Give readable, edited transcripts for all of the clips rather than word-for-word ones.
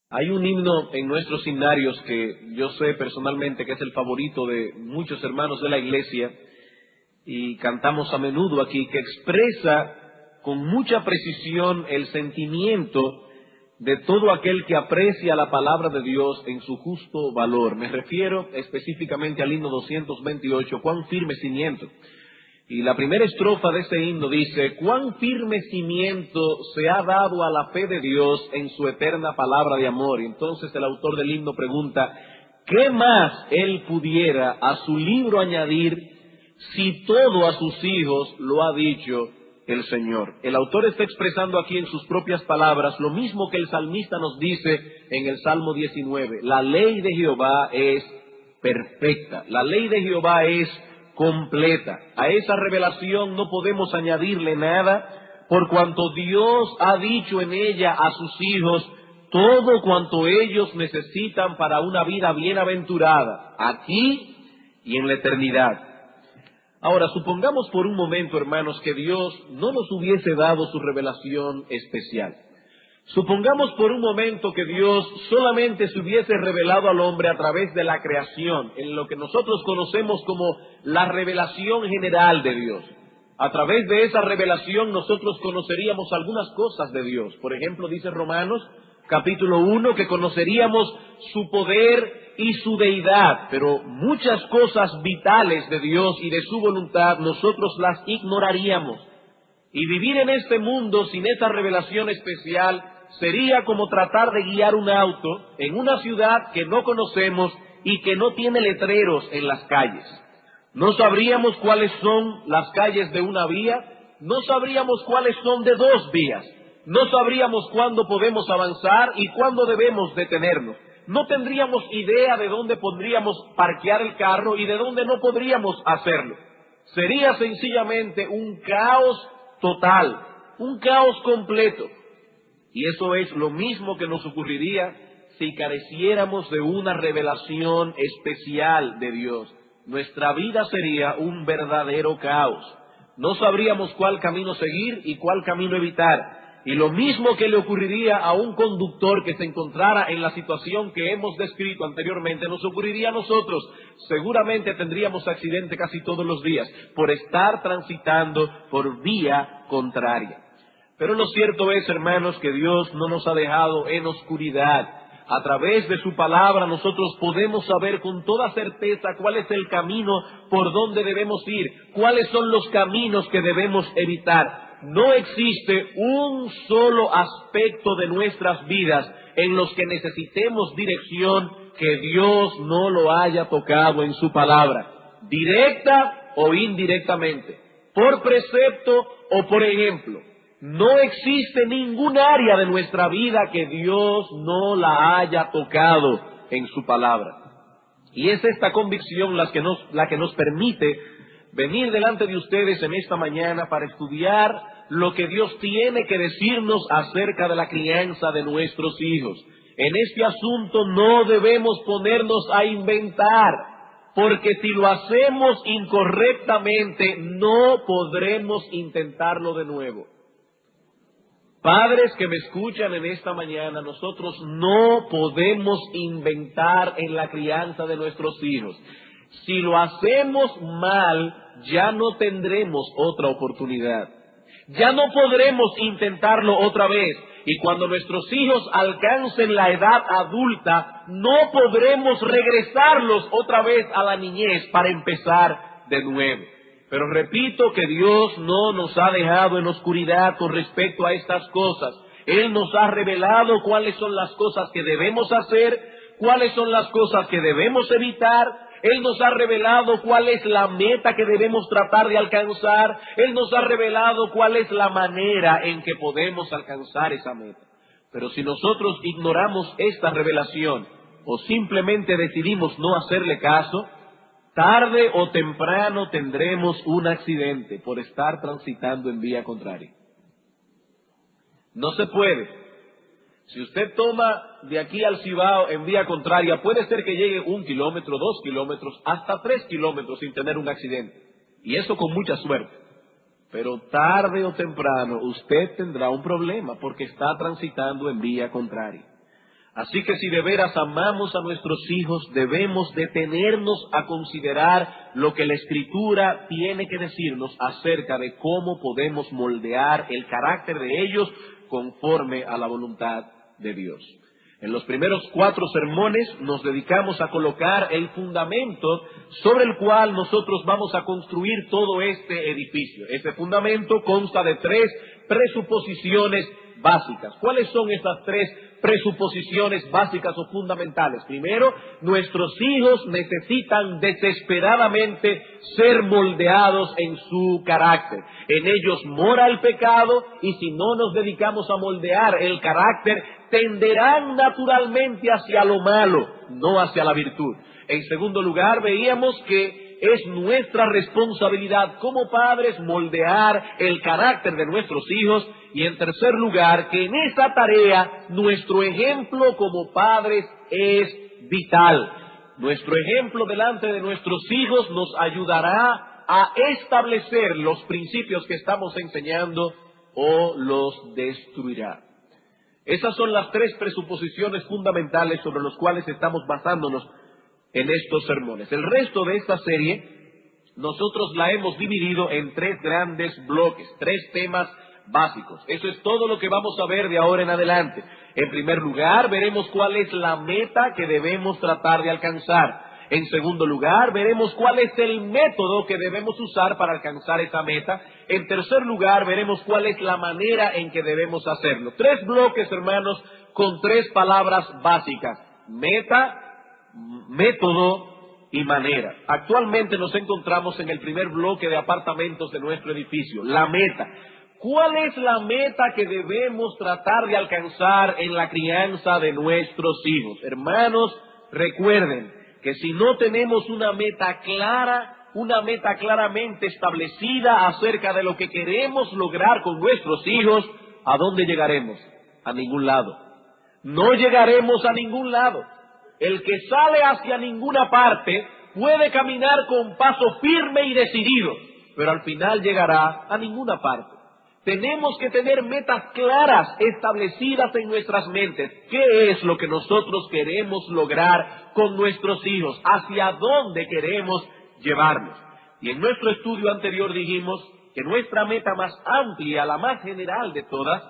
Hay un himno en nuestros himnarios que yo sé personalmente que es el favorito de muchos hermanos de la iglesia y cantamos a menudo aquí, que expresa con mucha precisión el sentimiento de todo aquel que aprecia la palabra de Dios en su justo valor. Me refiero específicamente al himno 228, cuán firme cimiento. Y la primera estrofa de este himno dice: cuán firme cimiento se ha dado a la fe de Dios en su eterna palabra de amor. Y entonces el autor del himno pregunta: ¿qué más él pudiera a su libro añadir si todo a sus hijos lo ha dicho el Señor? El autor está expresando aquí en sus propias palabras lo mismo que el salmista nos dice en el Salmo 19. La ley de Jehová es perfecta, la ley de Jehová es completa. A esa revelación no podemos añadirle nada, por cuanto Dios ha dicho en ella a sus hijos todo cuanto ellos necesitan para una vida bienaventurada, aquí y en la eternidad. Ahora, supongamos por un momento, hermanos, que Dios no nos hubiese dado su revelación especial. Supongamos por un momento que Dios solamente se hubiese revelado al hombre a través de la creación, en lo que nosotros conocemos como la revelación general de Dios. A través de esa revelación nosotros conoceríamos algunas cosas de Dios. Por ejemplo, dice Romanos capítulo 1 que conoceríamos su poder y su deidad, pero muchas cosas vitales de Dios y de su voluntad nosotros las ignoraríamos. Y vivir en este mundo sin esa revelación especial sería como tratar de guiar un auto en una ciudad que no conocemos y que no tiene letreros en las calles. No sabríamos cuáles son las calles de una vía, no sabríamos cuáles son de dos vías, no sabríamos cuándo podemos avanzar y cuándo debemos detenernos. No tendríamos idea de dónde podríamos parquear el carro y de dónde no podríamos hacerlo. Sería sencillamente un caos total, un caos completo. Y eso es lo mismo que nos ocurriría si careciéramos de una revelación especial de Dios. Nuestra vida sería un verdadero caos. No sabríamos cuál camino seguir y cuál camino evitar. Y lo mismo que le ocurriría a un conductor que se encontrara en la situación que hemos descrito anteriormente, nos ocurriría a nosotros. Seguramente tendríamos accidente casi todos los días por estar transitando por vía contraria. Pero lo cierto es, hermanos, que Dios no nos ha dejado en oscuridad. A través de su palabra nosotros podemos saber con toda certeza cuál es el camino por donde debemos ir, cuáles son los caminos que debemos evitar. No existe un solo aspecto de nuestras vidas en los que necesitemos dirección que Dios no lo haya tocado en su palabra, directa o indirectamente, por precepto o por ejemplo. No existe ningún área de nuestra vida que Dios no la haya tocado en su palabra. Y es esta convicción la que nos permite venir delante de ustedes en esta mañana para estudiar lo que Dios tiene que decirnos acerca de la crianza de nuestros hijos. En este asunto no debemos ponernos a inventar, porque si lo hacemos incorrectamente no podremos intentarlo de nuevo. Padres que me escuchan en esta mañana, nosotros no podemos inventar en la crianza de nuestros hijos. Si lo hacemos mal, ya no tendremos otra oportunidad. Ya no podremos intentarlo otra vez. Y cuando nuestros hijos alcancen la edad adulta, no podremos regresarlos otra vez a la niñez para empezar de nuevo. Pero repito que Dios no nos ha dejado en oscuridad con respecto a estas cosas. Él nos ha revelado cuáles son las cosas que debemos hacer, cuáles son las cosas que debemos evitar. Él nos ha revelado cuál es la meta que debemos tratar de alcanzar. Él nos ha revelado cuál es la manera en que podemos alcanzar esa meta. Pero si nosotros ignoramos esta revelación o simplemente decidimos no hacerle caso, tarde o temprano tendremos un accidente por estar transitando en vía contraria. No se puede. Si usted toma de aquí al Cibao en vía contraria, puede ser que llegue 1 kilómetro, 2 kilómetros, hasta 3 kilómetros sin tener un accidente. Y eso con mucha suerte. Pero tarde o temprano usted tendrá un problema porque está transitando en vía contraria. Así que si de veras amamos a nuestros hijos, debemos detenernos a considerar lo que la Escritura tiene que decirnos acerca de cómo podemos moldear el carácter de ellos conforme a la voluntad de Dios. En los primeros 4 sermones nos dedicamos a colocar el fundamento sobre el cual nosotros vamos a construir todo este edificio. Este fundamento consta de 3 presuposiciones básicas. ¿Cuáles son estas 3 presuposiciones básicas o fundamentales? Primero, nuestros hijos necesitan desesperadamente ser moldeados en su carácter. En ellos mora el pecado y si no nos dedicamos a moldear el carácter, tenderán naturalmente hacia lo malo, no hacia la virtud. En segundo lugar, veíamos que es nuestra responsabilidad como padres moldear el carácter de nuestros hijos. Y en tercer lugar, que en esa tarea nuestro ejemplo como padres es vital. Nuestro ejemplo delante de nuestros hijos nos ayudará a establecer los principios que estamos enseñando o los destruirá. Esas son las 3 presuposiciones fundamentales sobre las cuales estamos basándonos en estos sermones. El resto de esta serie nosotros la hemos dividido en 3 grandes bloques, 3 temas básicos. Eso es todo lo que vamos a ver de ahora en adelante. En primer lugar, veremos cuál es la meta que debemos tratar de alcanzar. En segundo lugar, veremos cuál es el método que debemos usar para alcanzar esa meta. En tercer lugar, veremos cuál es la manera en que debemos hacerlo. 3 bloques, hermanos, con 3 palabras básicas: meta, método y manera. Actualmente nos encontramos en el primer bloque de apartamentos de nuestro edificio, la meta. ¿Cuál es la meta que debemos tratar de alcanzar en la crianza de nuestros hijos? Hermanos, recuerden que si no tenemos una meta clara, una meta claramente establecida acerca de lo que queremos lograr con nuestros hijos, ¿a dónde llegaremos? A ningún lado. No llegaremos a ningún lado. El que sale hacia ninguna parte puede caminar con paso firme y decidido, pero al final llegará a ninguna parte. Tenemos que tener metas claras establecidas en nuestras mentes. ¿Qué es lo que nosotros queremos lograr con nuestros hijos? ¿Hacia dónde queremos llevarlos? Y en nuestro estudio anterior dijimos que nuestra meta más amplia, la más general de todas,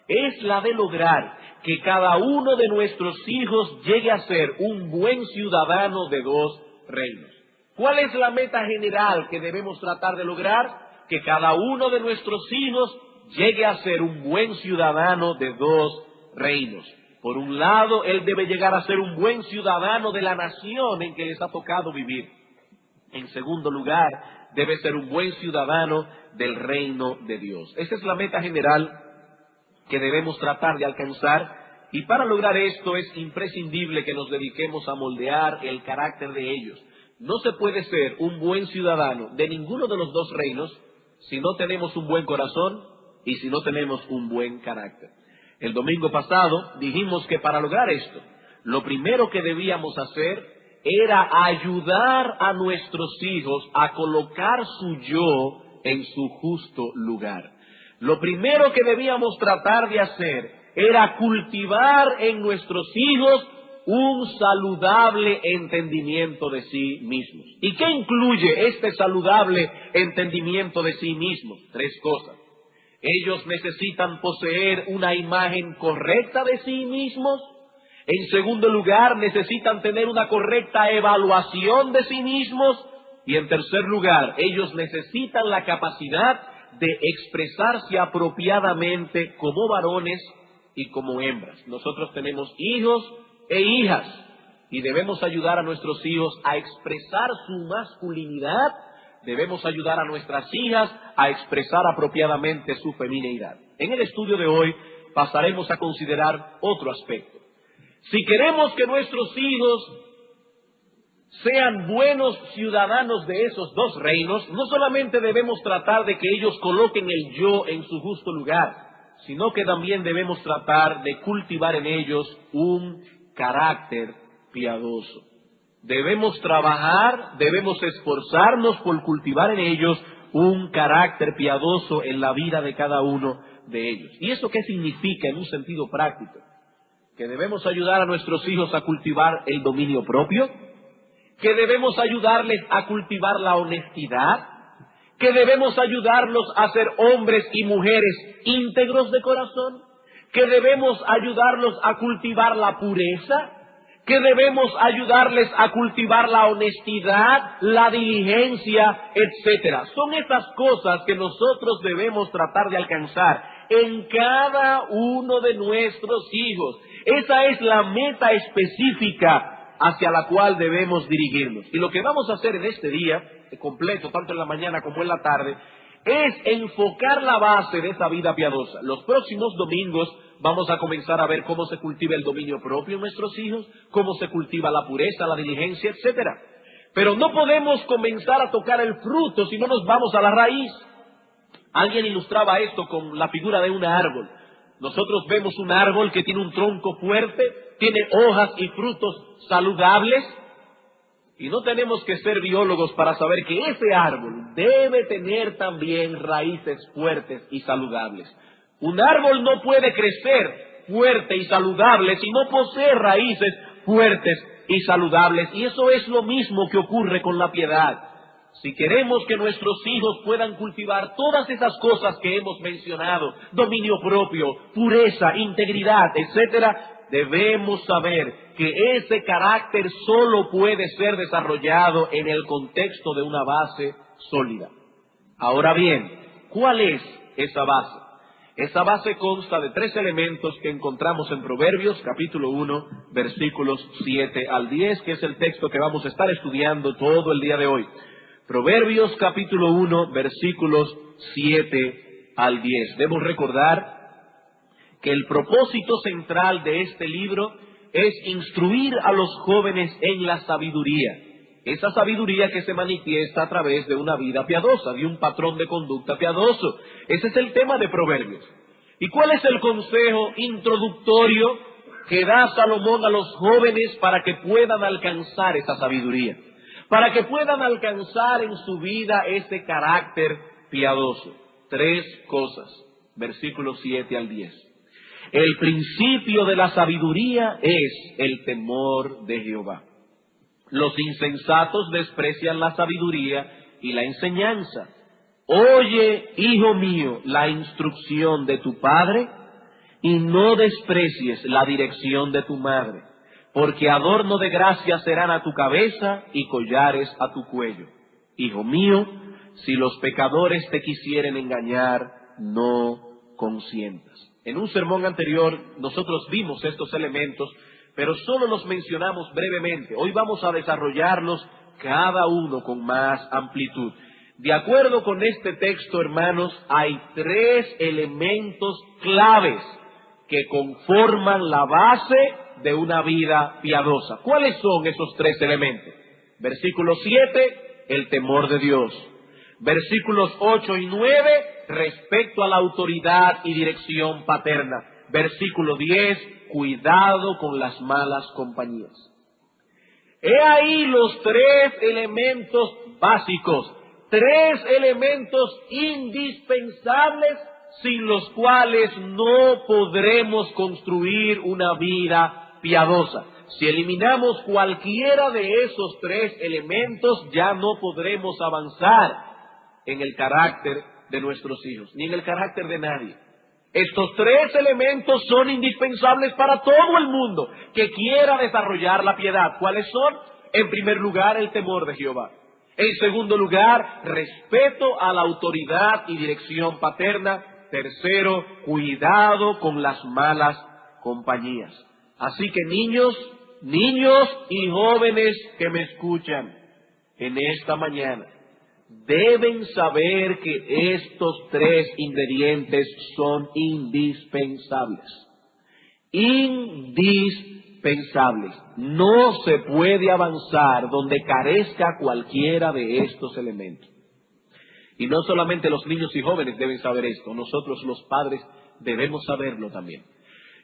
es la de lograr que cada uno de nuestros hijos llegue a ser un buen ciudadano de 2 reinos. ¿Cuál es la meta general que debemos tratar de lograr? Que cada uno de nuestros hijos llegue a ser un buen ciudadano de 2 reinos. Por un lado, él debe llegar a ser un buen ciudadano de la nación en que les ha tocado vivir. En segundo lugar, debe ser un buen ciudadano del reino de Dios. Esa es la meta general que debemos tratar de alcanzar, y para lograr esto es imprescindible que nos dediquemos a moldear el carácter de ellos. No se puede ser un buen ciudadano de ninguno de los 2 reinos si no tenemos un buen corazón y si no tenemos un buen carácter. El domingo pasado dijimos que para lograr esto, lo primero que debíamos hacer era ayudar a nuestros hijos a colocar su yo en su justo lugar. Lo primero que debíamos tratar de hacer era cultivar en nuestros hijos un saludable entendimiento de sí mismos. ¿Y qué incluye este saludable entendimiento de sí mismos? 3 cosas. Ellos necesitan poseer una imagen correcta de sí mismos. En segundo lugar, necesitan tener una correcta evaluación de sí mismos. Y en tercer lugar, ellos necesitan la capacidad de expresarse apropiadamente como varones y como hembras. Nosotros tenemos hijos e hijas y debemos ayudar a nuestros hijos a expresar su masculinidad. Debemos ayudar a nuestras hijas a expresar apropiadamente su femineidad. En el estudio de hoy pasaremos a considerar otro aspecto. Si queremos que nuestros hijos sean buenos ciudadanos de esos 2 reinos, no solamente debemos tratar de que ellos coloquen el yo en su justo lugar, sino que también debemos tratar de cultivar en ellos un carácter piadoso. Debemos trabajar, debemos esforzarnos por cultivar en ellos un carácter piadoso en la vida de cada uno de ellos. ¿Y eso qué significa en un sentido práctico? que debemos ayudar a nuestros hijos a cultivar el dominio propio, que debemos ayudarles a cultivar la honestidad, que debemos ayudarlos a ser hombres y mujeres íntegros de corazón, que debemos ayudarlos a cultivar la pureza, que debemos ayudarles a cultivar la honestidad, la diligencia, etcétera. Son esas cosas que nosotros debemos tratar de alcanzar en cada uno de nuestros hijos. Esa es la meta específica hacia la cual debemos dirigirnos. Y lo que vamos a hacer en este día, completo, tanto en la mañana como en la tarde, es enfocar la base de esa vida piadosa. Los próximos domingos vamos a comenzar a ver cómo se cultiva el dominio propio en nuestros hijos, cómo se cultiva la pureza, la diligencia, etcétera. Pero no podemos comenzar a tocar el fruto si no nos vamos a la raíz. Alguien ilustraba esto con la figura de un árbol. Nosotros vemos un árbol que tiene un tronco fuerte, tiene hojas y frutos saludables, y no tenemos que ser biólogos para saber que ese árbol debe tener también raíces fuertes y saludables. Un árbol no puede crecer fuerte y saludable si no posee raíces fuertes y saludables, y eso es lo mismo que ocurre con la piedad. Si queremos que nuestros hijos puedan cultivar todas esas cosas que hemos mencionado, dominio propio, pureza, integridad, etcétera, debemos saber que ese carácter solo puede ser desarrollado en el contexto de una base sólida. Ahora bien, ¿cuál es esa base? Esa base consta de 3 elementos que encontramos en Proverbios, capítulo 1, versículos 7 al 10, que es el texto que vamos a estar estudiando todo el día de hoy. Proverbios, capítulo 1, versículos 7 al 10. Debemos recordar que el propósito central de este libro es instruir a los jóvenes en la sabiduría. Esa sabiduría que se manifiesta a través de una vida piadosa, de un patrón de conducta piadoso. Ese es el tema de Proverbios. ¿Y cuál es el consejo introductorio que da Salomón a los jóvenes para que puedan alcanzar esa sabiduría? Para que puedan alcanzar en su vida ese carácter piadoso. 3 cosas, versículos 7 al 10. El principio de la sabiduría es el temor de Jehová. Los insensatos desprecian la sabiduría y la enseñanza. Oye, hijo mío, la instrucción de tu padre y no desprecies la dirección de tu madre, porque adorno de gracia serán a tu cabeza y collares a tu cuello. Hijo mío, si los pecadores te quisieren engañar, no consientas. En un sermón anterior nosotros vimos estos elementos, pero solo los mencionamos brevemente. Hoy vamos a desarrollarlos cada uno con más amplitud. De acuerdo con este texto, hermanos, hay 3 elementos claves que conforman la base de una vida piadosa. ¿Cuáles son esos 3 elementos? Versículo 7, el temor de Dios. Versículos 8 y 9, respecto a la autoridad y dirección paterna. Versículo 10, cuidado con las malas compañías. He ahí los 3 elementos básicos, 3 elementos indispensables sin los cuales no podremos construir una vida piadosa. Si eliminamos cualquiera de esos 3 elementos, ya no podremos avanzar en el carácter de nuestros hijos, ni en el carácter de nadie. Estos 3 elementos son indispensables para todo el mundo que quiera desarrollar la piedad. ¿Cuáles son? En primer lugar, el temor de Jehová. En segundo lugar, respeto a la autoridad y dirección paterna. Tercero, cuidado con las malas compañías. Así que niños y jóvenes que me escuchan en esta mañana, deben saber que estos 3 ingredientes son indispensables. Indispensables. No se puede avanzar donde carezca cualquiera de estos elementos. Y no solamente los niños y jóvenes deben saber esto, nosotros los padres debemos saberlo también.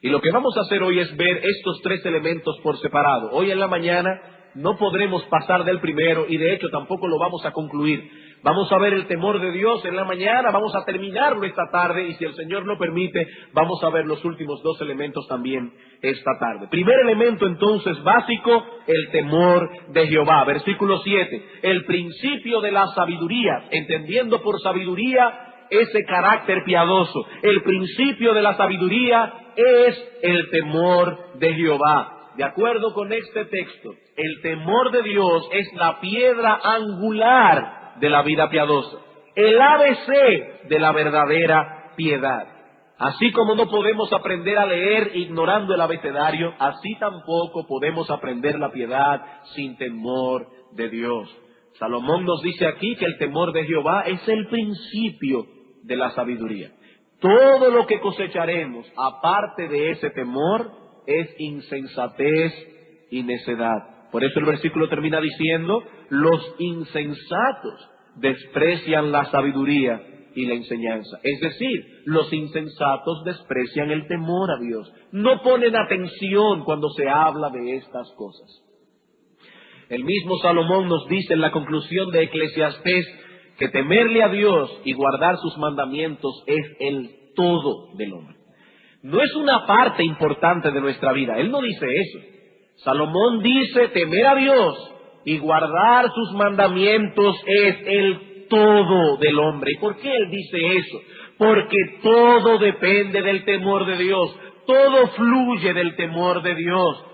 Y lo que vamos a hacer hoy es ver estos 3 elementos por separado. Hoy en la mañana no podremos pasar del primero y de hecho tampoco lo vamos a concluir. Vamos a ver el temor de Dios en la mañana, vamos a terminarlo esta tarde y si el Señor lo permite, vamos a ver los últimos dos elementos también esta tarde. Primer elemento entonces básico, el temor de Jehová. Versículo 7, el principio de la sabiduría, entendiendo por sabiduría ese carácter piadoso. El principio de la sabiduría es el temor de Jehová. De acuerdo con este texto, el temor de Dios es la piedra angular de la vida piadosa, el ABC de la verdadera piedad. Así como no podemos aprender a leer ignorando el abecedario, así tampoco podemos aprender la piedad sin temor de Dios. Salomón nos dice aquí que el temor de Jehová es el principio de la sabiduría. Todo lo que cosecharemos aparte de ese temor es insensatez y necedad. Por eso el versículo termina diciendo, los insensatos desprecian la sabiduría y la enseñanza. Es decir, los insensatos desprecian el temor a Dios. No ponen atención cuando se habla de estas cosas. El mismo Salomón nos dice en la conclusión de Eclesiastés que temerle a Dios y guardar sus mandamientos es el todo del hombre. No es una parte importante de nuestra vida. Él no dice eso. Salomón dice temer a Dios y guardar sus mandamientos es el todo del hombre. ¿Y por qué él dice eso? Porque todo depende del temor de Dios. Todo fluye del temor de Dios.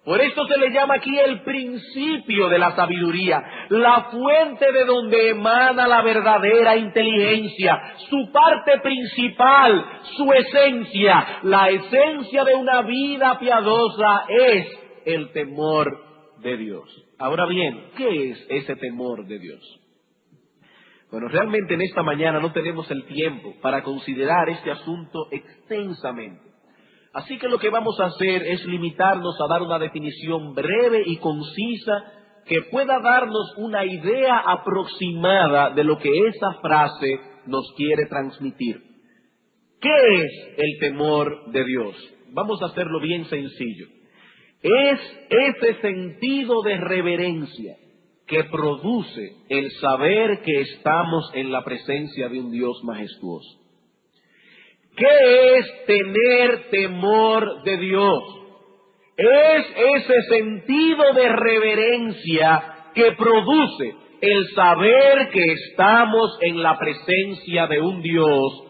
Por eso se le llama aquí el principio de la sabiduría, la fuente de donde emana la verdadera inteligencia, su parte principal, su esencia. La esencia de una vida piadosa es el temor de Dios. Ahora bien, ¿qué es ese temor de Dios? Bueno, realmente en esta mañana no tenemos el tiempo para considerar este asunto extensamente. Así que lo que vamos a hacer es limitarnos a dar una definición breve y concisa que pueda darnos una idea aproximada de lo que esa frase nos quiere transmitir. ¿Qué es el temor de Dios? Vamos a hacerlo bien sencillo. Es ese sentido de reverencia que produce el saber que estamos en la presencia de un Dios majestuoso. ¿Qué es tener temor de Dios? Es ese sentido de reverencia que produce el saber que estamos en la presencia de un Dios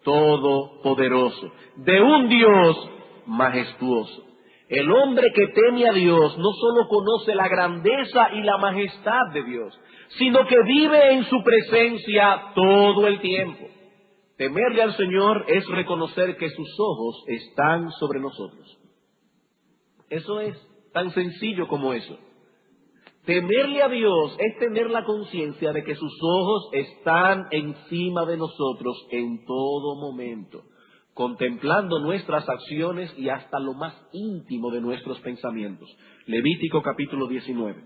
todopoderoso, de un Dios majestuoso. El hombre que teme a Dios no solo conoce la grandeza y la majestad de Dios, sino que vive en su presencia todo el tiempo. Temerle al Señor es reconocer que sus ojos están sobre nosotros. Eso es tan sencillo como eso. Temerle a Dios es tener la conciencia de que sus ojos están encima de nosotros en todo momento, contemplando nuestras acciones y hasta lo más íntimo de nuestros pensamientos. Levítico capítulo 19.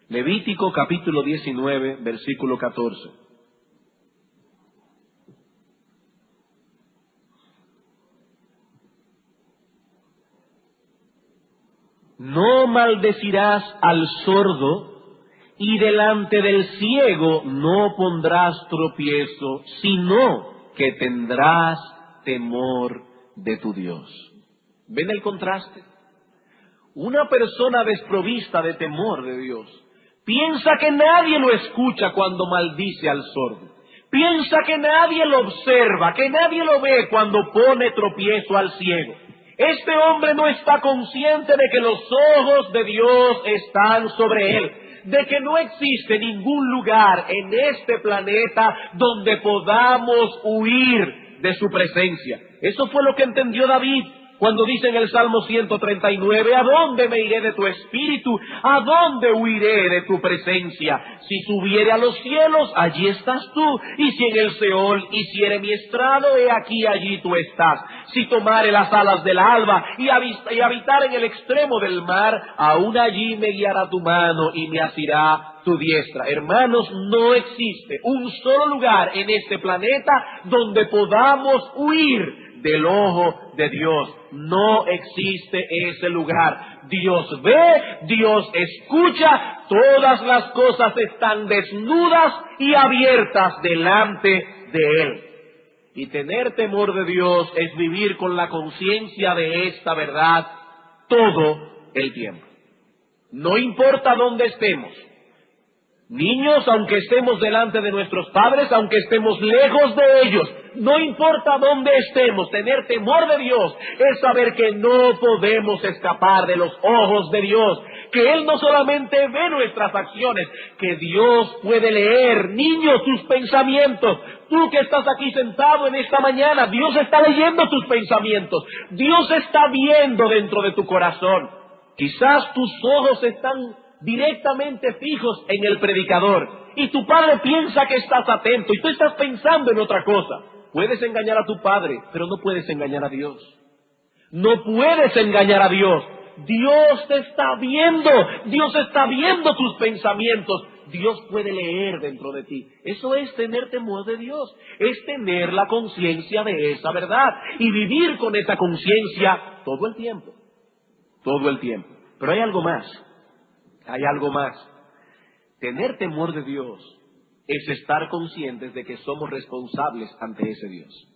Levítico capítulo 19, versículo 14. No maldecirás al sordo y delante del ciego no pondrás tropiezo, sino que tendrás temor de tu Dios. ¿Ven el contraste? Una persona desprovista de temor de Dios piensa que nadie lo escucha cuando maldice al sordo. Piensa que nadie lo observa, que nadie lo ve cuando pone tropiezo al ciego. Este hombre no está consciente de que los ojos de Dios están sobre él, de que no existe ningún lugar en este planeta donde podamos huir de su presencia. Eso fue lo que entendió David cuando dice en el Salmo 139, ¿a dónde me iré de tu espíritu? ¿A dónde huiré de tu presencia? Si subiere a los cielos, allí estás tú. Y si en el Seol hiciere mi estrado, he aquí allí tú estás. Si tomare las alas del alba y habitar en el extremo del mar, aún allí me guiará tu mano y me asirá tu diestra. Hermanos, no existe un solo lugar en este planeta donde podamos huir del ojo de Dios. No existe ese lugar. Dios ve, Dios escucha, todas las cosas están desnudas y abiertas delante de Él. Y tener temor de Dios es vivir con la conciencia de esta verdad todo el tiempo. No importa dónde estemos. Niños, aunque estemos delante de nuestros padres, aunque estemos lejos de ellos, no importa dónde estemos, tener temor de Dios es saber que no podemos escapar de los ojos de Dios, que Él no solamente ve nuestras acciones, que Dios puede leer, niños, tus pensamientos. Tú que estás aquí sentado en esta mañana, Dios está leyendo tus pensamientos, Dios está viendo dentro de tu corazón. Quizás tus ojos están directamente fijos en el predicador y tu padre piensa que estás atento y tú estás pensando en otra cosa. Puedes engañar a tu padre, pero no puedes engañar a Dios. No puedes engañar a Dios. Dios te está viendo. Dios está viendo tus pensamientos. Dios puede leer dentro de ti. Eso es tener temor de Dios. Es tener la conciencia de esa verdad y vivir con esa conciencia todo el tiempo. Todo el tiempo. Pero hay algo más. Hay algo más. Tener temor de Dios es estar conscientes de que somos responsables ante ese Dios.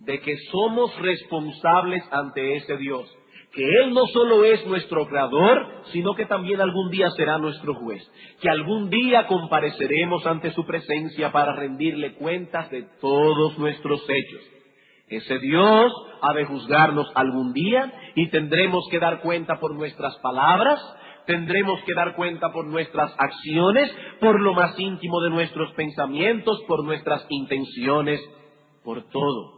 De que somos responsables ante ese Dios. Que Él no solo es nuestro creador, sino que también algún día será nuestro juez. Que algún día compareceremos ante su presencia para rendirle cuentas de todos nuestros hechos. Ese Dios ha de juzgarnos algún día y tendremos que dar cuenta por nuestras palabras, tendremos que dar cuenta por nuestras acciones, por lo más íntimo de nuestros pensamientos, por nuestras intenciones, por todo.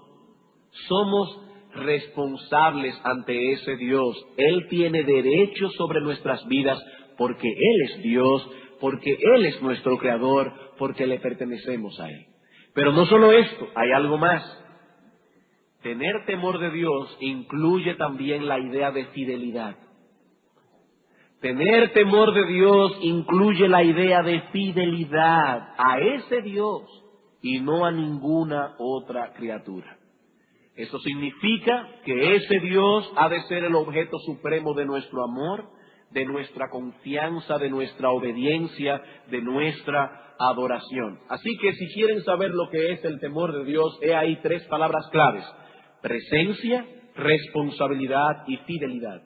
Somos responsables ante ese Dios. Él tiene derecho sobre nuestras vidas porque Él es Dios, porque Él es nuestro creador, porque le pertenecemos a Él. Pero no solo esto, hay algo más. Tener temor de Dios incluye también la idea de fidelidad. Tener temor de Dios incluye la idea de fidelidad a ese Dios y no a ninguna otra criatura. Eso significa que ese Dios ha de ser el objeto supremo de nuestro amor, de nuestra confianza, de nuestra obediencia, de nuestra adoración. Así que si quieren saber lo que es el temor de Dios, he ahí tres palabras claves: presencia, responsabilidad y fidelidad.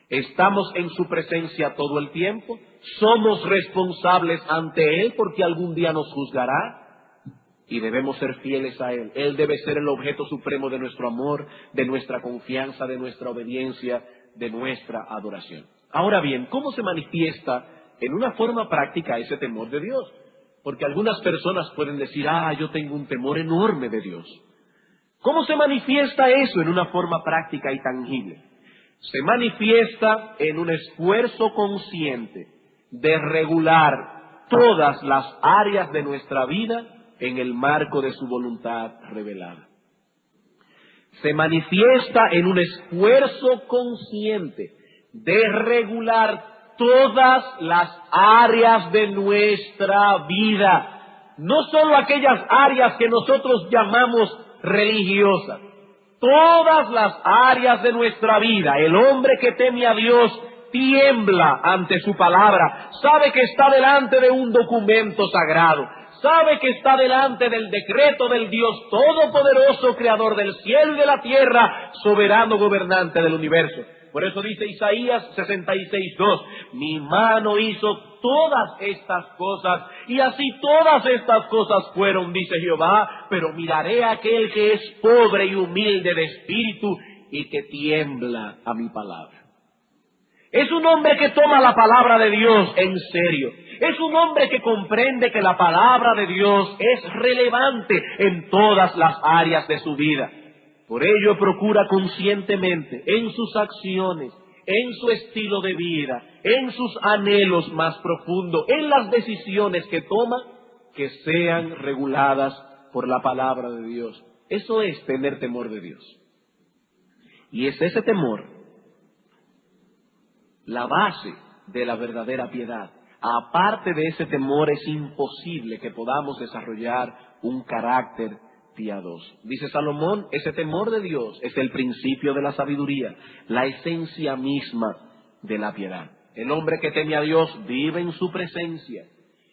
Estamos en su presencia todo el tiempo, somos responsables ante Él porque algún día nos juzgará y debemos ser fieles a Él. Él debe ser el objeto supremo de nuestro amor, de nuestra confianza, de nuestra obediencia, de nuestra adoración. Ahora bien, ¿cómo se manifiesta en una forma práctica ese temor de Dios? Porque algunas personas pueden decir, yo tengo un temor enorme de Dios. ¿Cómo se manifiesta eso en una forma práctica y tangible? Se manifiesta en un esfuerzo consciente de regular todas las áreas de nuestra vida en el marco de su voluntad revelada. Se manifiesta en un esfuerzo consciente de regular todas las áreas de nuestra vida, no solo aquellas áreas que nosotros llamamos religiosas, todas las áreas de nuestra vida. El hombre que teme a Dios tiembla ante su palabra, sabe que está delante de un documento sagrado, sabe que está delante del decreto del Dios Todopoderoso, Creador del cielo y de la tierra, soberano gobernante del universo. Por eso dice Isaías 66:2, mi mano hizo todas estas cosas, y así todas estas cosas fueron, dice Jehová, pero miraré a aquel que es pobre y humilde de espíritu y que tiembla a mi palabra. Es un hombre que toma la palabra de Dios en serio. Es un hombre que comprende que la palabra de Dios es relevante en todas las áreas de su vida. Por ello procura conscientemente en sus acciones, en su estilo de vida, en sus anhelos más profundos, en las decisiones que toma, que sean reguladas por la palabra de Dios. Eso es tener temor de Dios. Y es ese temor la base de la verdadera piedad. Aparte de ese temor, es imposible que podamos desarrollar un carácter piadoso. Dice Salomón, ese temor de Dios es el principio de la sabiduría, la esencia misma de la piedad. El hombre que teme a Dios vive en su presencia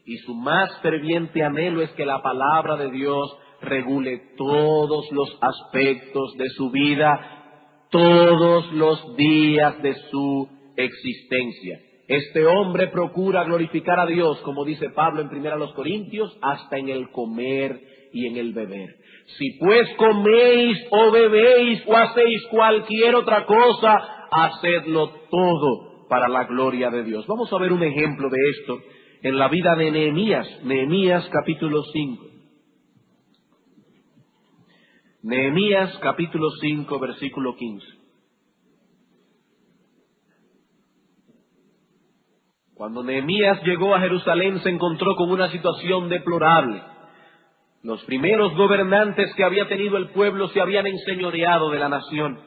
y su más ferviente anhelo es que la palabra de Dios regule todos los aspectos de su vida, todos los días de su existencia. Este hombre procura glorificar a Dios, como dice Pablo en 1 Corintios, hasta en el comer y en el beber. Si pues coméis o bebéis o hacéis cualquier otra cosa, hacedlo todo para la gloria de Dios. Vamos a ver un ejemplo de esto en la vida de Nehemías. Nehemías capítulo 5. Nehemías capítulo 5, versículo 15. Cuando Nehemías llegó a Jerusalén se encontró con una situación deplorable. Los primeros gobernantes que había tenido el pueblo se habían enseñoreado de la nación.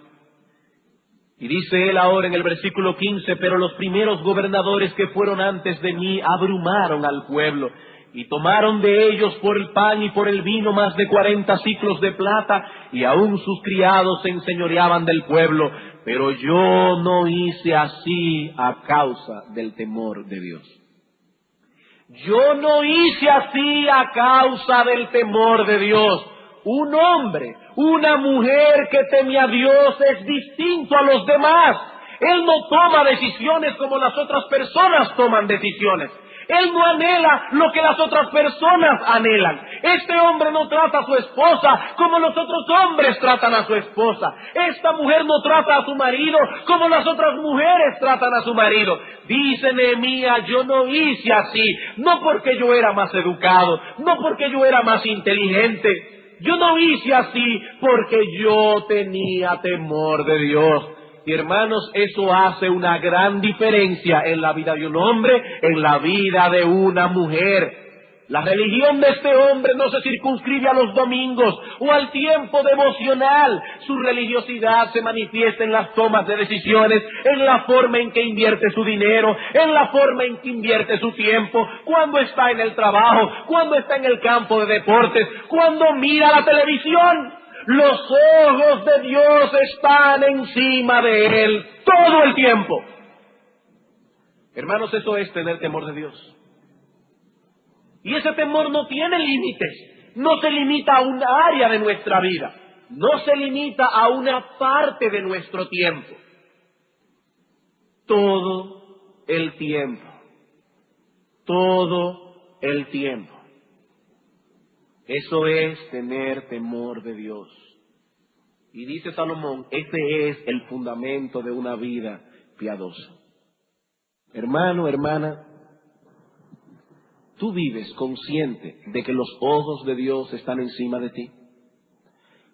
Y dice él ahora en el versículo 15, pero los primeros gobernadores que fueron antes de mí abrumaron al pueblo y tomaron de ellos por el pan y por el vino más de 40 siclos de plata, y aún sus criados se enseñoreaban del pueblo. Pero yo no hice así a causa del temor de Dios. Yo no hice así a causa del temor de Dios. Un hombre, una mujer que teme a Dios es distinto a los demás. Él no toma decisiones como las otras personas toman decisiones. Él no anhela lo que las otras personas anhelan. Este hombre no trata a su esposa como los otros hombres tratan a su esposa. Esta mujer no trata a su marido como las otras mujeres tratan a su marido. Dice Nehemías, yo no hice así, no porque yo era más educado, no porque yo era más inteligente. Yo no hice así porque yo tenía temor de Dios. Y hermanos, eso hace una gran diferencia en la vida de un hombre, en la vida de una mujer. La religión de este hombre no se circunscribe a los domingos o al tiempo devocional. Su religiosidad se manifiesta en las tomas de decisiones, en la forma en que invierte su dinero, en la forma en que invierte su tiempo, cuando está en el trabajo, cuando está en el campo de deportes, cuando mira la televisión. Los ojos de Dios están encima de él todo el tiempo. Hermanos, eso es tener temor de Dios. Y ese temor no tiene límites, no se limita a un área de nuestra vida, no se limita a una parte de nuestro tiempo. Todo el tiempo, todo el tiempo. Eso es tener temor de Dios. Y dice Salomón, este es el fundamento de una vida piadosa. Hermano, hermana, ¿tú vives consciente de que los ojos de Dios están encima de ti?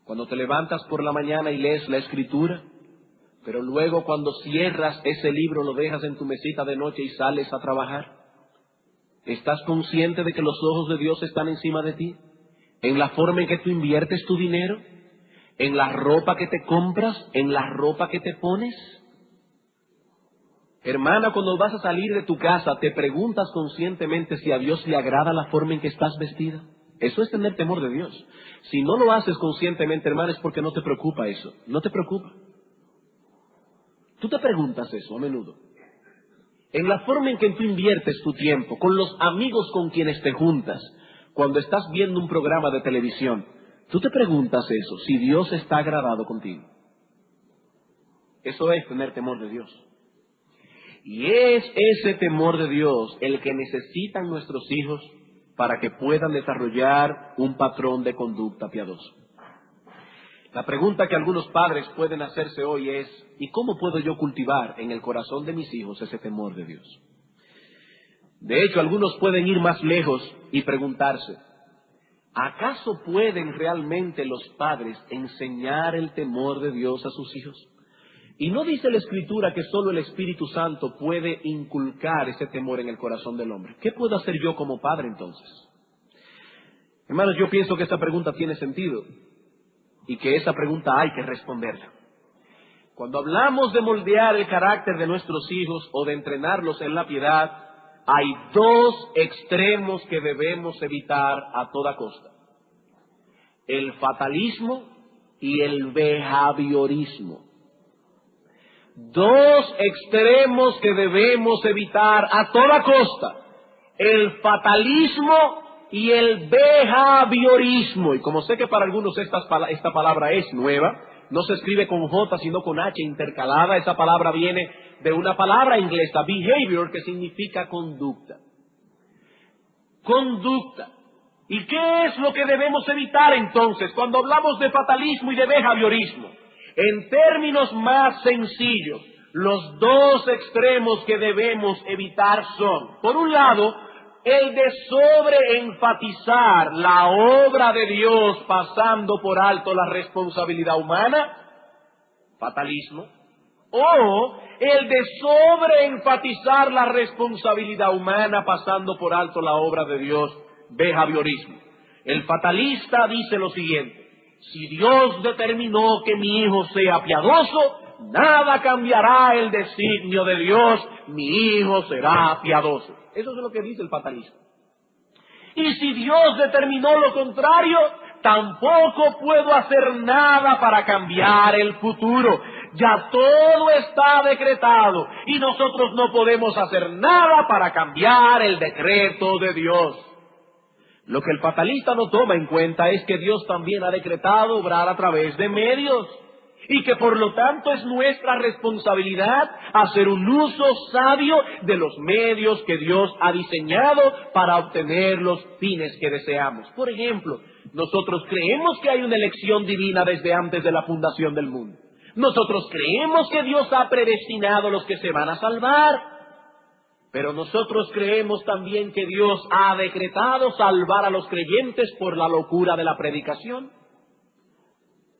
Cuando te levantas por la mañana y lees la Escritura, pero luego cuando cierras ese libro lo dejas en tu mesita de noche y sales a trabajar, ¿estás consciente de que los ojos de Dios están encima de ti? ¿En la forma en que tú inviertes tu dinero? ¿En la ropa que te compras? ¿En la ropa que te pones? Hermana, cuando vas a salir de tu casa, ¿te preguntas conscientemente si a Dios le agrada la forma en que estás vestida? Eso es tener temor de Dios. Si no lo haces conscientemente, hermana, es porque no te preocupa eso. No te preocupa. Tú te preguntas eso a menudo. En la forma en que tú inviertes tu tiempo, con los amigos con quienes te juntas, cuando estás viendo un programa de televisión, tú te preguntas eso, si Dios está agradado contigo. Eso es tener temor de Dios. Y es ese temor de Dios el que necesitan nuestros hijos para que puedan desarrollar un patrón de conducta piadoso. La pregunta que algunos padres pueden hacerse hoy es, ¿y cómo puedo yo cultivar en el corazón de mis hijos ese temor de Dios? De hecho, algunos pueden ir más lejos y preguntarse, ¿acaso pueden realmente los padres enseñar el temor de Dios a sus hijos? Y no dice la Escritura que solo el Espíritu Santo puede inculcar ese temor en el corazón del hombre. ¿Qué puedo hacer yo como padre entonces? Hermanos, yo pienso que esta pregunta tiene sentido y que esa pregunta hay que responderla. Cuando hablamos de moldear el carácter de nuestros hijos o de entrenarlos en la piedad, hay dos extremos que debemos evitar a toda costa. el fatalismo y el behaviorismo. Dos extremos que debemos evitar a toda costa: el fatalismo y el behaviorismo. Y como sé que para algunos esta palabra es nueva, no se escribe con J sino con H intercalada. Esa palabra viene de una palabra inglesa, behavior, que significa conducta. Conducta. ¿Y qué es lo que debemos evitar entonces cuando hablamos de fatalismo y de behaviorismo? En términos más sencillos, los dos extremos que debemos evitar son, por un lado, el de sobreenfatizar la obra de Dios pasando por alto la responsabilidad humana, fatalismo, o el de sobreenfatizar la responsabilidad humana pasando por alto la obra de Dios, behaviorismo. El fatalista dice lo siguiente: si Dios determinó que mi hijo sea piadoso, nada cambiará el designio de Dios, mi hijo será piadoso. Eso es lo que dice el fatalista. Y si Dios determinó lo contrario, tampoco puedo hacer nada para cambiar el futuro. Ya todo está decretado y nosotros no podemos hacer nada para cambiar el decreto de Dios. Lo que el fatalista no toma en cuenta es que Dios también ha decretado obrar a través de medios, y que por lo tanto es nuestra responsabilidad hacer un uso sabio de los medios que Dios ha diseñado para obtener los fines que deseamos. Por ejemplo, nosotros creemos que hay una elección divina desde antes de la fundación del mundo. Nosotros creemos que Dios ha predestinado a los que se van a salvar. Pero nosotros creemos también que Dios ha decretado salvar a los creyentes por la locura de la predicación.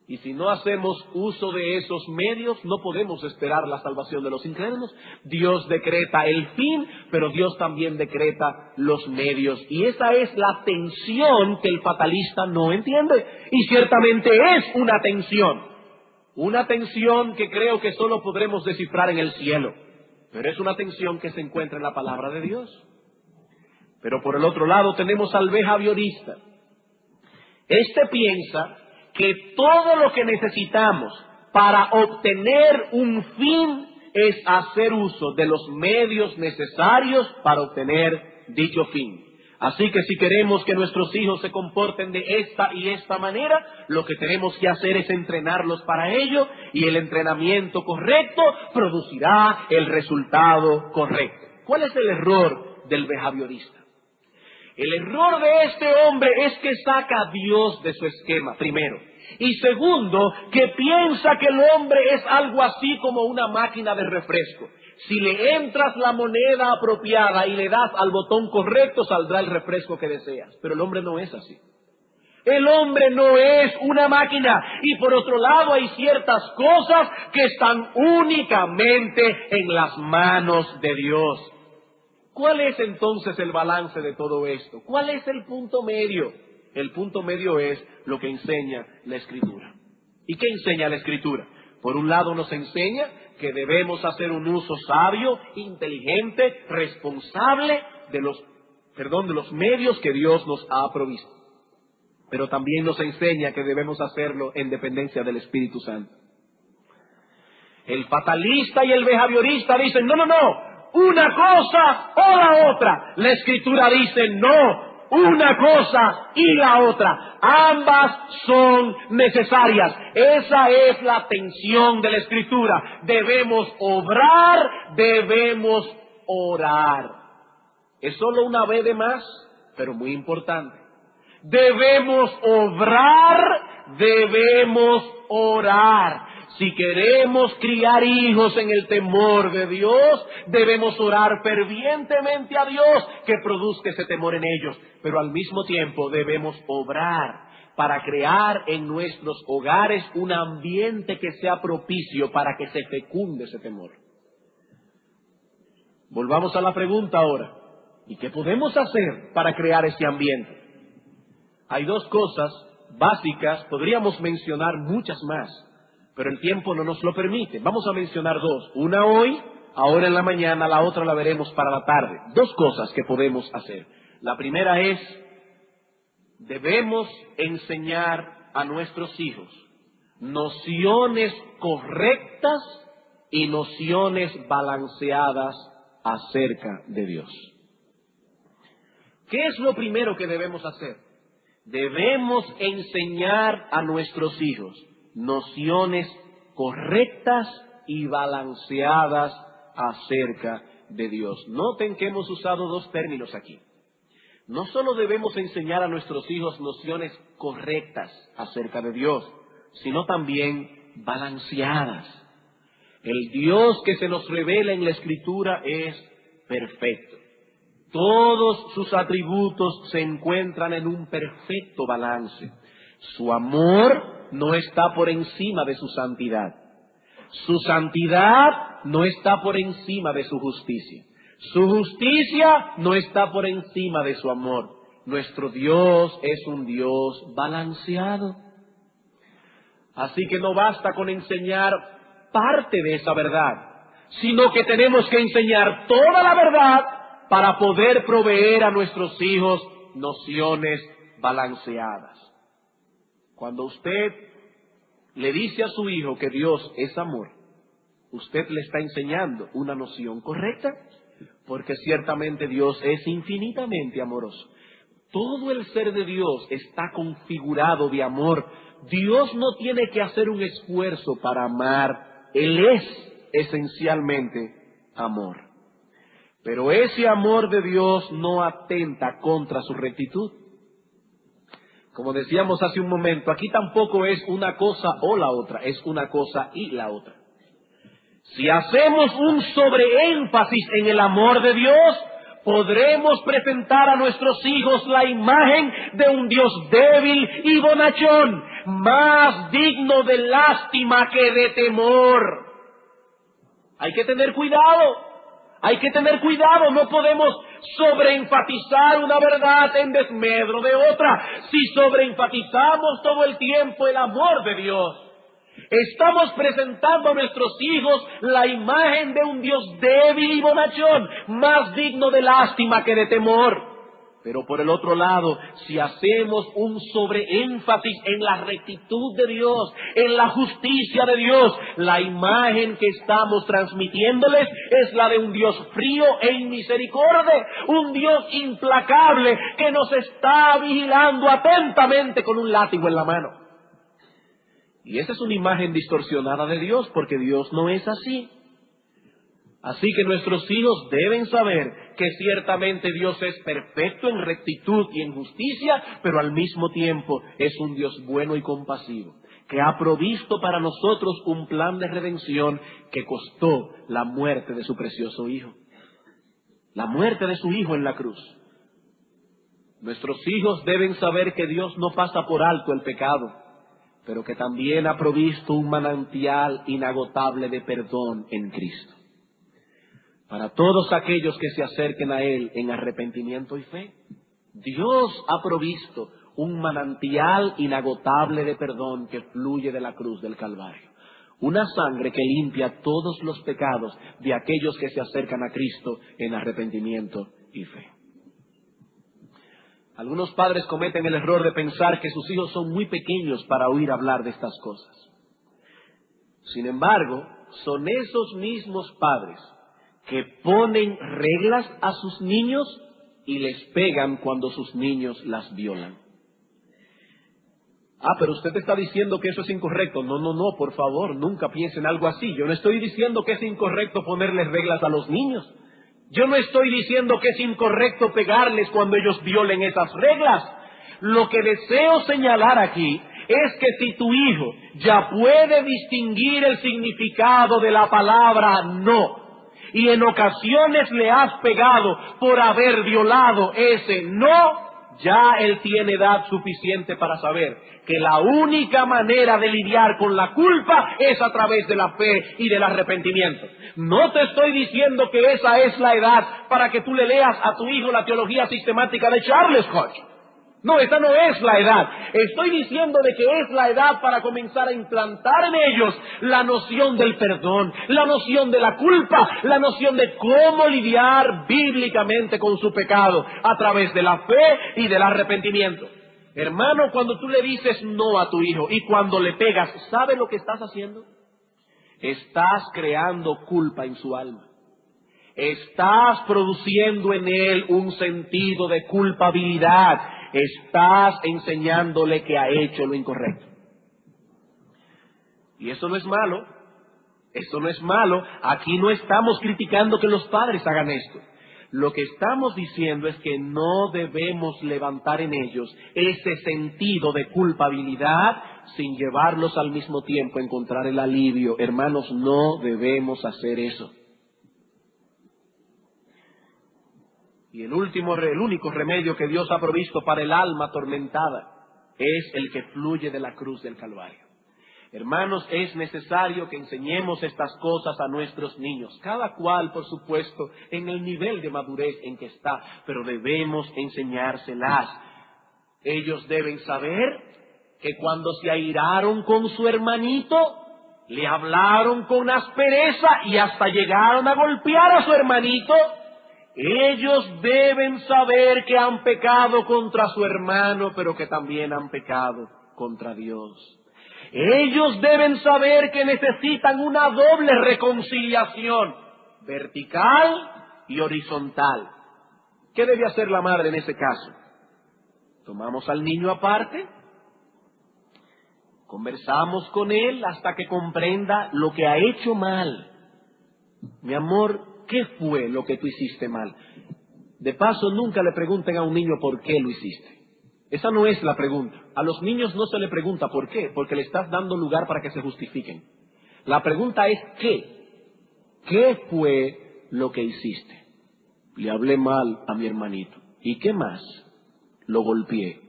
Y si no hacemos uso de esos medios, no podemos esperar la salvación de los incrédulos. Dios decreta el fin, pero Dios también decreta los medios. Y esa es la tensión que el fatalista no entiende. Y ciertamente es una tensión que creo que solo podremos descifrar en el cielo. Pero es una tensión que se encuentra en la palabra de Dios. Pero por el otro lado tenemos al behaviorista. Este piensa que todo lo que necesitamos para obtener un fin es hacer uso de los medios necesarios para obtener dicho fin. Así que si queremos que nuestros hijos se comporten de esta y esta manera, lo que tenemos que hacer es entrenarlos para ello, y el entrenamiento correcto producirá el resultado correcto. ¿Cuál es el error del behaviorista? El error de este hombre es que saca a Dios de su esquema, primero. Y segundo, que piensa que el hombre es algo así como una máquina de refresco. Si le entras la moneda apropiada y le das al botón correcto, saldrá el refresco que deseas. Pero el hombre no es así. El hombre no es una máquina. Y por otro lado hay ciertas cosas que están únicamente en las manos de Dios. ¿Cuál es entonces el balance de todo esto? ¿Cuál es el punto medio? El punto medio es lo que enseña la Escritura. ¿Y qué enseña la Escritura? Por un lado nos enseña que debemos hacer un uso sabio, inteligente, responsable de los medios que Dios nos ha provisto. Pero también nos enseña que debemos hacerlo en dependencia del Espíritu Santo. El fatalista y el behaviorista dicen, no, una cosa o la otra. La Escritura dice, no, una cosa y la otra. Ambas son necesarias. Esa es la tensión de la Escritura. Debemos obrar, debemos orar. Es solo una vez de más, pero muy importante. Debemos obrar, debemos orar. Si queremos criar hijos en el temor de Dios, debemos orar fervientemente a Dios que produzca ese temor en ellos. Pero al mismo tiempo debemos obrar para crear en nuestros hogares un ambiente que sea propicio para que se fecunde ese temor. Volvamos a la pregunta ahora. ¿Y qué podemos hacer para crear ese ambiente? Hay dos cosas básicas, podríamos mencionar muchas más, pero el tiempo no nos lo permite. Vamos a mencionar dos. Una hoy, ahora en la mañana, la otra la veremos para la tarde. Dos cosas que podemos hacer. La primera es, debemos enseñar a nuestros hijos nociones correctas y nociones balanceadas acerca de Dios. ¿Qué es lo primero que debemos hacer? Debemos enseñar a nuestros hijos nociones correctas y balanceadas acerca de Dios. Noten que hemos usado dos términos aquí. No solo debemos enseñar a nuestros hijos nociones correctas acerca de Dios, sino también balanceadas. El Dios que se nos revela en la Escritura es perfecto. Todos sus atributos se encuentran en un perfecto balance. Su amor no está por encima de su santidad. Su santidad no está por encima de su justicia. Su justicia no está por encima de su amor. Nuestro Dios es un Dios balanceado. Así que no basta con enseñar parte de esa verdad, sino que tenemos que enseñar toda la verdad para poder proveer a nuestros hijos nociones balanceadas. Cuando usted le dice a su hijo que Dios es amor, usted le está enseñando una noción correcta, porque ciertamente Dios es infinitamente amoroso. Todo el ser de Dios está configurado de amor. Dios no tiene que hacer un esfuerzo para amar. Él es esencialmente amor. Pero ese amor de Dios no atenta contra su rectitud. Como decíamos hace un momento, aquí tampoco es una cosa o la otra, es una cosa y la otra. Si hacemos un sobreénfasis en el amor de Dios, podremos presentar a nuestros hijos la imagen de un Dios débil y bonachón, más digno de lástima que de temor. Hay que tener cuidado. Hay que tener cuidado, no podemos sobreenfatizar una verdad en desmedro de otra. Si sobreenfatizamos todo el tiempo el amor de Dios, estamos presentando a nuestros hijos la imagen de un Dios débil y bonachón, más digno de lástima que de temor. Pero por el otro lado, si hacemos un sobreénfasis en la rectitud de Dios, en la justicia de Dios, la imagen que estamos transmitiéndoles es la de un Dios frío e inmisericordia, un Dios implacable que nos está vigilando atentamente con un látigo en la mano. Y esa es una imagen distorsionada de Dios, porque Dios no es así. Así que nuestros hijos deben saber que ciertamente Dios es perfecto en rectitud y en justicia, pero al mismo tiempo es un Dios bueno y compasivo, que ha provisto para nosotros un plan de redención que costó la muerte de su precioso Hijo, la muerte de su Hijo en la cruz. Nuestros hijos deben saber que Dios no pasa por alto el pecado, pero que también ha provisto un manantial inagotable de perdón en Cristo, para todos aquellos que se acerquen a Él en arrepentimiento y fe. Dios ha provisto un manantial inagotable de perdón que fluye de la cruz del Calvario. Una sangre que limpia todos los pecados de aquellos que se acercan a Cristo en arrepentimiento y fe. Algunos padres cometen el error de pensar que sus hijos son muy pequeños para oír hablar de estas cosas. Sin embargo, son esos mismos padres que ponen reglas a sus niños y les pegan cuando sus niños las violan. Pero usted está diciendo que eso es incorrecto. No, por favor, nunca piensen algo así. Yo no estoy diciendo que es incorrecto ponerles reglas a los niños. Yo no estoy diciendo que es incorrecto pegarles cuando ellos violen esas reglas. Lo que deseo señalar aquí es que si tu hijo ya puede distinguir el significado de la palabra no, y en ocasiones le has pegado por haber violado ese no, ya él tiene edad suficiente para saber que la única manera de lidiar con la culpa es a través de la fe y del arrepentimiento. No te estoy diciendo que esa es la edad para que tú le leas a tu hijo la teología sistemática de Charles Koch. No, esa no es la edad. Estoy diciendo de que es la edad para comenzar a implantar en ellos la noción del perdón, la noción de la culpa, la noción de cómo lidiar bíblicamente con su pecado a través de la fe y del arrepentimiento. Hermano, cuando tú le dices no a tu hijo y cuando le pegas, ¿sabe lo que estás haciendo? Estás creando culpa en su alma. Estás produciendo en él un sentido de culpabilidad. Estás enseñándole que ha hecho lo incorrecto. Y eso no es malo. Eso no es malo. Aquí no estamos criticando que los padres hagan esto. Lo que estamos diciendo es que no debemos levantar en ellos ese sentido de culpabilidad sin llevarlos al mismo tiempo a encontrar el alivio. Hermanos, no debemos hacer eso. Y el único remedio que Dios ha provisto para el alma atormentada es el que fluye de la cruz del Calvario. Hermanos, es necesario que enseñemos estas cosas a nuestros niños, cada cual, por supuesto, en el nivel de madurez en que está, pero debemos enseñárselas. Ellos deben saber que cuando se airaron con su hermanito, le hablaron con aspereza y hasta llegaron a golpear a su hermanito. Ellos deben saber que han pecado contra su hermano, pero que también han pecado contra Dios. Ellos deben saber que necesitan una doble reconciliación, vertical y horizontal. ¿Qué debe hacer la madre en ese caso? Tomamos al niño aparte, conversamos con él hasta que comprenda lo que ha hecho mal. Mi amor, ¿qué fue lo que tú hiciste mal? De paso, nunca le pregunten a un niño por qué lo hiciste. Esa no es la pregunta. A los niños no se le pregunta por qué, porque le estás dando lugar para que se justifiquen. La pregunta es ¿qué? ¿Qué fue lo que hiciste? Le hablé mal a mi hermanito. ¿Y qué más? Lo golpeé.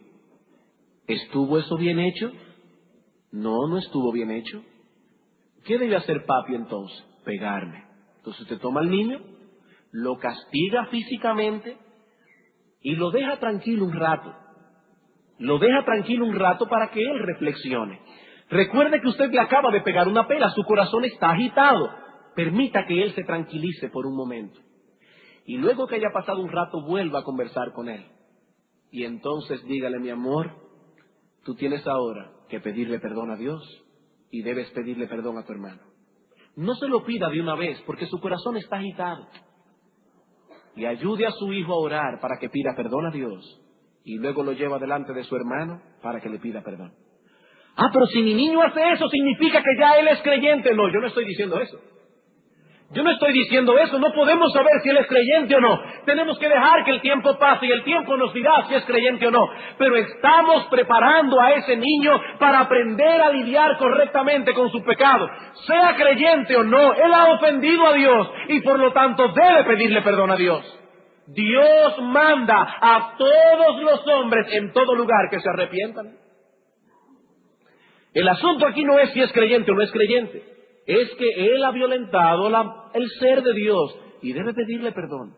¿Estuvo eso bien hecho? No, no estuvo bien hecho. ¿Qué debe hacer papi entonces? Pegarme. Entonces usted toma al niño, lo castiga físicamente y lo deja tranquilo un rato. Lo deja tranquilo un rato para que él reflexione. Recuerde que usted le acaba de pegar una pela, su corazón está agitado. Permita que él se tranquilice por un momento. Y luego que haya pasado un rato, vuelva a conversar con él. Y entonces dígale, mi amor, tú tienes ahora que pedirle perdón a Dios y debes pedirle perdón a tu hermano. No se lo pida de una vez porque su corazón está agitado. Y ayude a su hijo a orar para que pida perdón a Dios. Y luego lo lleva delante de su hermano para que le pida perdón. Ah, pero si mi niño hace eso, significa que ya él es creyente. No, yo no estoy diciendo eso. Yo no estoy diciendo eso. No podemos saber si él es creyente o no. Tenemos que dejar que el tiempo pase y el tiempo nos dirá si es creyente o no. Pero estamos preparando a ese niño para aprender a lidiar correctamente con su pecado. Sea creyente o no, él ha ofendido a Dios y por lo tanto debe pedirle perdón a Dios. Dios manda a todos los hombres en todo lugar que se arrepientan. El asunto aquí no es si es creyente o no es creyente. Es que él ha violentado el ser de Dios y debe pedirle perdón.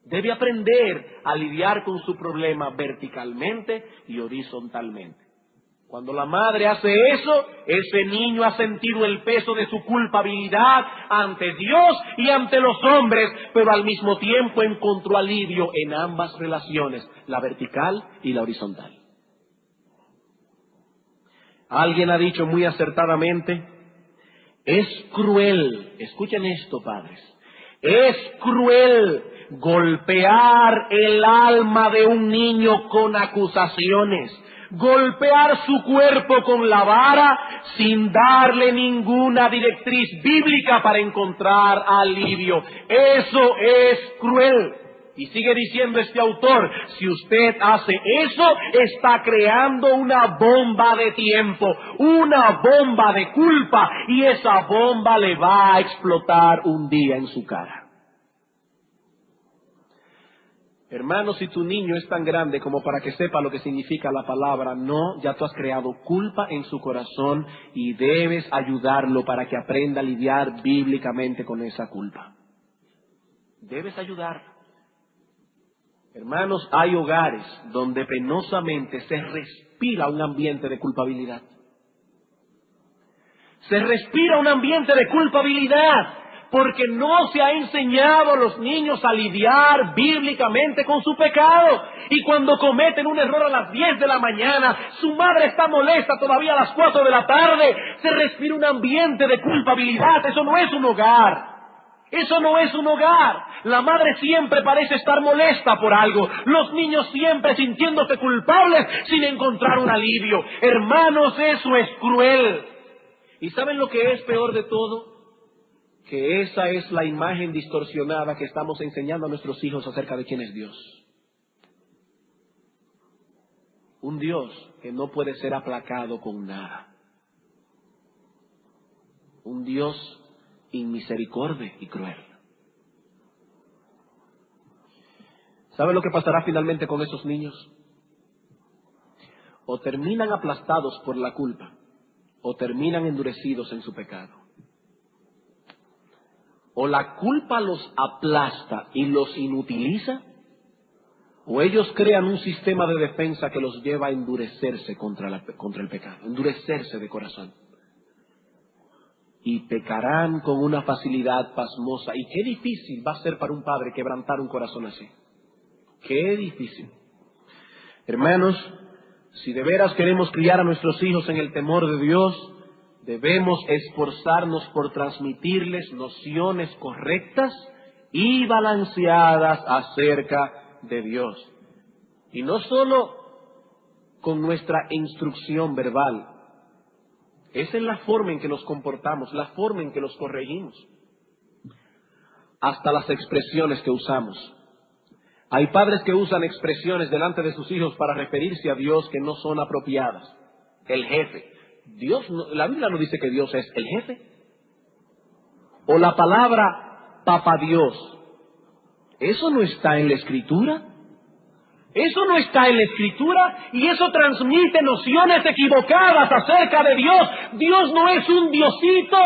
Debe aprender a lidiar con su problema verticalmente y horizontalmente. Cuando la madre hace eso, ese niño ha sentido el peso de su culpabilidad ante Dios y ante los hombres, pero al mismo tiempo encontró alivio en ambas relaciones, la vertical y la horizontal. Alguien ha dicho muy acertadamente, es cruel, escuchen esto, padres, es cruel golpear el alma de un niño con acusaciones. Golpear su cuerpo con la vara sin darle ninguna directriz bíblica para encontrar alivio. Eso es cruel. Y sigue diciendo este autor, si usted hace eso, está creando una bomba de tiempo, una bomba de culpa, y esa bomba le va a explotar un día en su cara. Hermano, si tu niño es tan grande como para que sepa lo que significa la palabra no, ya tú has creado culpa en su corazón y debes ayudarlo para que aprenda a lidiar bíblicamente con esa culpa. Debes ayudarlo. Hermanos, hay hogares donde penosamente se respira un ambiente de culpabilidad. Se respira un ambiente de culpabilidad. porque no se ha enseñado a los niños a lidiar bíblicamente con su pecado. Y cuando cometen un error a las 10 de la mañana, su madre está molesta todavía a las 4 de la tarde, se respira un ambiente de culpabilidad. Eso no es un hogar. Eso no es un hogar. La madre siempre parece estar molesta por algo. Los niños siempre sintiéndose culpables sin encontrar un alivio. Hermanos, eso es cruel. ¿Y saben lo que es peor de todo? Que esa es la imagen distorsionada que estamos enseñando a nuestros hijos acerca de quién es Dios. Un Dios que no puede ser aplacado con nada. Un Dios inmisericordia y cruel. ¿Sabe lo que pasará finalmente con esos niños? O terminan aplastados por la culpa, o terminan endurecidos en su pecado. O la culpa los aplasta y los inutiliza, o ellos crean un sistema de defensa que los lleva a endurecerse contra el pecado, endurecerse de corazón. Y pecarán con una facilidad pasmosa. Y qué difícil va a ser para un padre quebrantar un corazón así. Qué difícil. Hermanos, si de veras queremos criar a nuestros hijos en el temor de Dios, debemos esforzarnos por transmitirles nociones correctas y balanceadas acerca de Dios. Y no solo con nuestra instrucción verbal. Esa es la forma en que nos comportamos, la forma en que los corregimos. Hasta las expresiones que usamos. Hay padres que usan expresiones delante de sus hijos para referirse a Dios que no son apropiadas. El jefe. La Biblia no dice que Dios es el jefe. O la palabra papá Dios. ¿Eso no está en la Escritura? Eso no está en la Escritura y eso transmite nociones equivocadas acerca de Dios. Dios no es un diosito,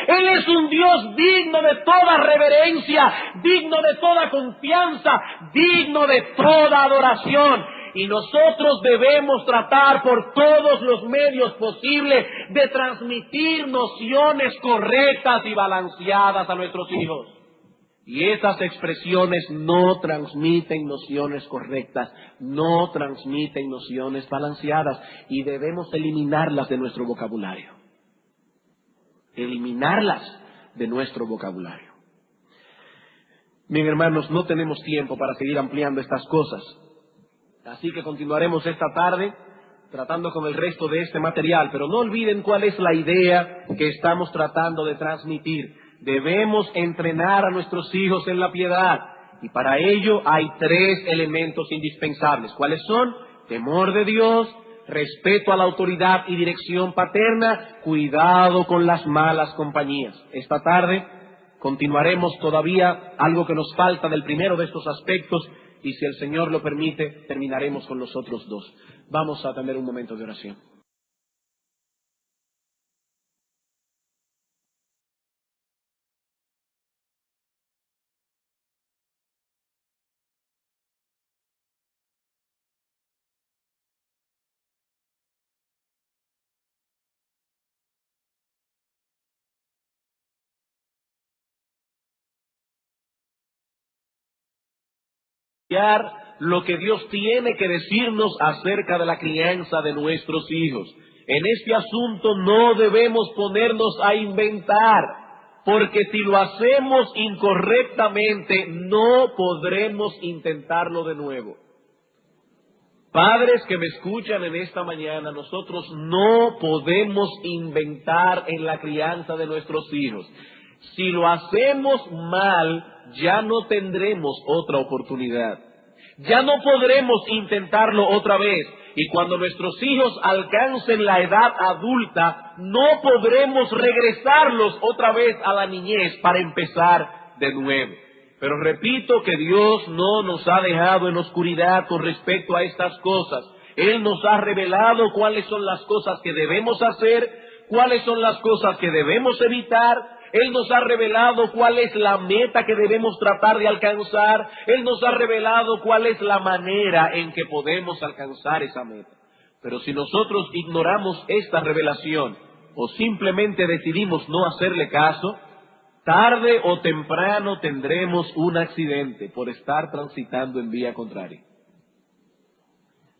Él es un Dios digno de toda reverencia, digno de toda confianza, digno de toda adoración. Y nosotros debemos tratar por todos los medios posibles de transmitir nociones correctas y balanceadas a nuestros hijos. Y esas expresiones no transmiten nociones correctas, no transmiten nociones balanceadas y debemos eliminarlas de nuestro vocabulario. Eliminarlas de nuestro vocabulario. Bien, hermanos, no tenemos tiempo para seguir ampliando estas cosas. Así que continuaremos esta tarde tratando con el resto de este material, pero no olviden cuál es la idea que estamos tratando de transmitir. Debemos entrenar a nuestros hijos en la piedad y para ello hay 3 elementos indispensables. ¿Cuáles son? Temor de Dios, respeto a la autoridad y dirección paterna, cuidado con las malas compañías. Esta tarde continuaremos todavía algo que nos falta del primero de estos aspectos y si el Señor lo permite terminaremos con los otros 2. Vamos a tener un momento de oración. Lo que Dios tiene que decirnos acerca de la crianza de nuestros hijos. En este asunto no debemos ponernos a inventar, porque si lo hacemos incorrectamente no podremos intentarlo de nuevo. Padres que me escuchan en esta mañana, nosotros no podemos inventar en la crianza de nuestros hijos. Si lo hacemos mal, ya no tendremos otra oportunidad. Ya no podremos intentarlo otra vez. Y cuando nuestros hijos alcancen la edad adulta, no podremos regresarlos otra vez a la niñez para empezar de nuevo. Pero repito que Dios no nos ha dejado en oscuridad con respecto a estas cosas. Él nos ha revelado cuáles son las cosas que debemos hacer, cuáles son las cosas que debemos evitar. Él nos ha revelado cuál es la meta que debemos tratar de alcanzar. Él nos ha revelado cuál es la manera en que podemos alcanzar esa meta. Pero si nosotros ignoramos esta revelación o simplemente decidimos no hacerle caso, Tarde o temprano tendremos un accidente por estar transitando en vía contraria.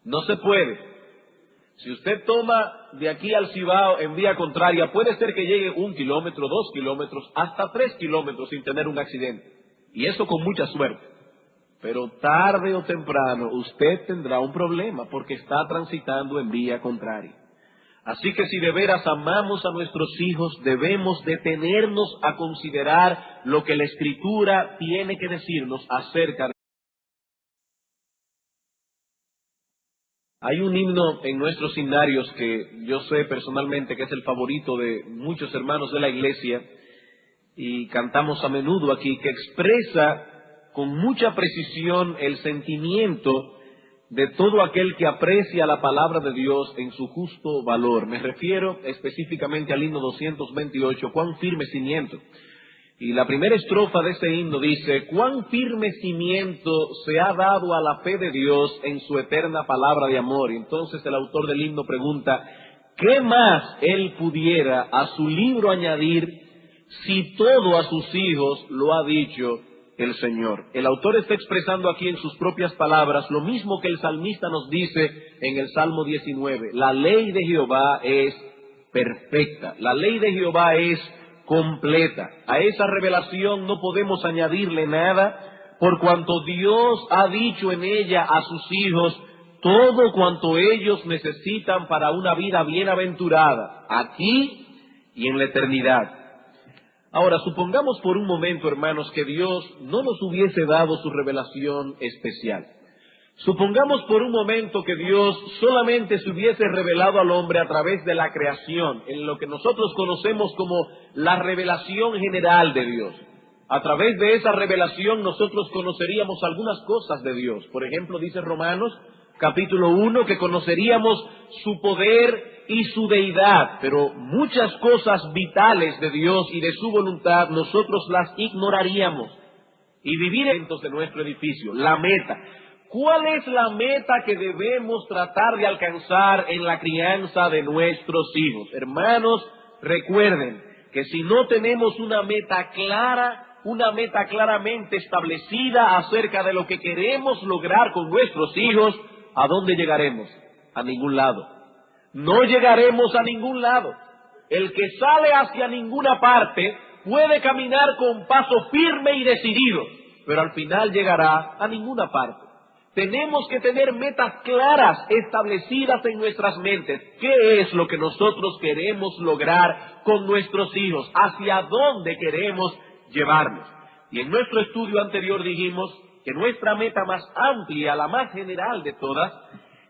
No se puede. Si usted toma de aquí al Cibao en vía contraria, puede ser que llegue 1 kilómetro, 2 kilómetros, hasta 3 kilómetros sin tener un accidente. Y eso con mucha suerte. Pero tarde o temprano usted tendrá un problema porque está transitando en vía contraria. Así que si de veras amamos a nuestros hijos, debemos detenernos a considerar lo que la Escritura tiene que decirnos acerca de... Hay un himno en nuestros himnarios que yo sé personalmente que es el favorito de muchos hermanos de la iglesia y cantamos a menudo aquí, que expresa con mucha precisión el sentimiento de todo aquel que aprecia la palabra de Dios en su justo valor. Me refiero específicamente al himno 228, cuán firme cimiento. Y la primera estrofa de ese himno dice, cuán firme cimiento se ha dado a la fe de Dios en su eterna palabra de amor. Y entonces el autor del himno pregunta, ¿qué más él pudiera a su libro añadir si todo a sus hijos lo ha dicho el Señor? El autor está expresando aquí en sus propias palabras lo mismo que el salmista nos dice en el Salmo 19. La ley de Jehová es perfecta, la ley de Jehová es completa. A esa revelación no podemos añadirle nada, por cuanto Dios ha dicho en ella a sus hijos todo cuanto ellos necesitan para una vida bienaventurada, aquí y en la eternidad. Ahora, supongamos por un momento, hermanos, que Dios no nos hubiese dado su revelación especial. Supongamos por un momento que Dios solamente se hubiese revelado al hombre a través de la creación, en lo que nosotros conocemos como la revelación general de Dios. A través de esa revelación nosotros conoceríamos algunas cosas de Dios. Por ejemplo, dice Romanos, capítulo 1, que conoceríamos su poder y su deidad, pero muchas cosas vitales de Dios y de su voluntad nosotros las ignoraríamos. Y vivir de nuestro edificio, la meta. ¿Cuál es la meta que debemos tratar de alcanzar en la crianza de nuestros hijos? Hermanos, recuerden que si no tenemos una meta clara, una meta claramente establecida acerca de lo que queremos lograr con nuestros hijos, ¿a dónde llegaremos? A ningún lado. No llegaremos a ningún lado. El que sale hacia ninguna parte puede caminar con paso firme y decidido, pero al final llegará a ninguna parte. Tenemos que tener metas claras establecidas en nuestras mentes. ¿Qué es lo que nosotros queremos lograr con nuestros hijos? ¿Hacia dónde queremos llevarlos? Y en nuestro estudio anterior dijimos que nuestra meta más amplia, la más general de todas,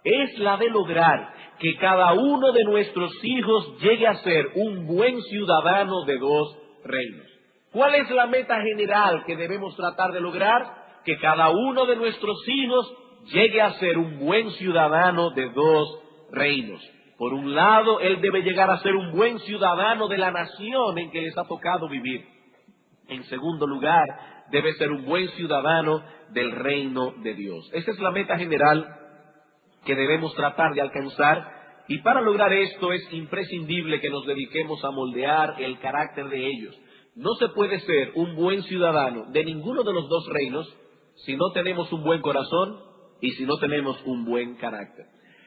es la de lograr que cada uno de nuestros hijos llegue a ser un buen ciudadano de 2 reinos. ¿Cuál es la meta general que debemos tratar de lograr? Que cada uno de nuestros hijos llegue a ser un buen ciudadano de 2 reinos. Por un lado, él debe llegar a ser un buen ciudadano de la nación en que les ha tocado vivir. En segundo lugar, debe ser un buen ciudadano del reino de Dios. Esa es la meta general que debemos tratar de alcanzar, y para lograr esto es imprescindible que nos dediquemos a moldear el carácter de ellos. No se puede ser un buen ciudadano de ninguno de los 2 reinos si no tenemos un buen corazón y si no tenemos un buen carácter.